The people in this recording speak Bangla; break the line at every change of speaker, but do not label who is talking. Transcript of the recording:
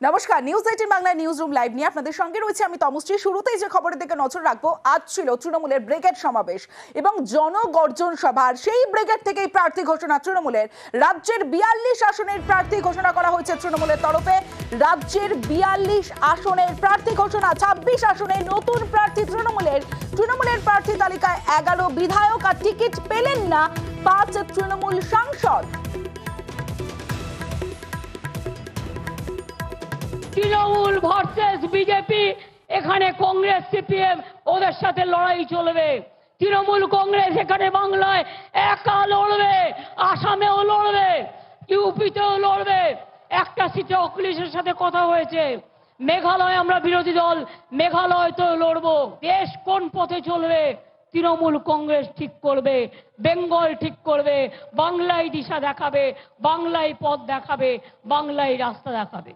নমস্কার, news 18 Bangla news room live নিয়ে আপনাদের সঙ্গে রয়েছে আমি তমশ্রী। শুরুতেই যে খবরের দিকে নজর রাখবো, আজ ছিল তৃণমূলের ব্রিগেড সমাবেশ এবং জনগর্জন সভার সেই ব্রিগেড থেকেই প্রার্থী ঘোষণা তৃণমূলের। রাজ্যের 42 আসনের প্রার্থী ঘোষণা করা হয়েছে তৃণমূলের তরফে। রাজ্যের 42 আসনের প্রার্থী ঘোষণা, 26 আসনে নতুন প্রার্থী তৃণমূলের প্রার্থী তালিকায় 11 বিধায়ক, আর টিকিট পেলেন না 5 তৃণমূল সাংসদ।
তৃণমূল ভার্সেস বিজেপি, এখানে কংগ্রেস সিপিএম ওদের সাথে লড়াই চলবে। তৃণমূল কংগ্রেস এখানে বাংলায় একা লড়বে, আসামেও লড়বে, ইউপিতেও লড়বে। একটা সিটে অখিলেশের সাথে কথা হয়েছে, মেঘালয় আমরা বিরোধী দল, মেঘালয় তো লড়বো। দেশ কোন পথে চলবে তৃণমূল কংগ্রেস ঠিক করবে, বেঙ্গল ঠিক করবে, বাংলায় দিশা দেখাবে, বাংলায় পথ দেখাবে, বাংলায় রাস্তা দেখাবে।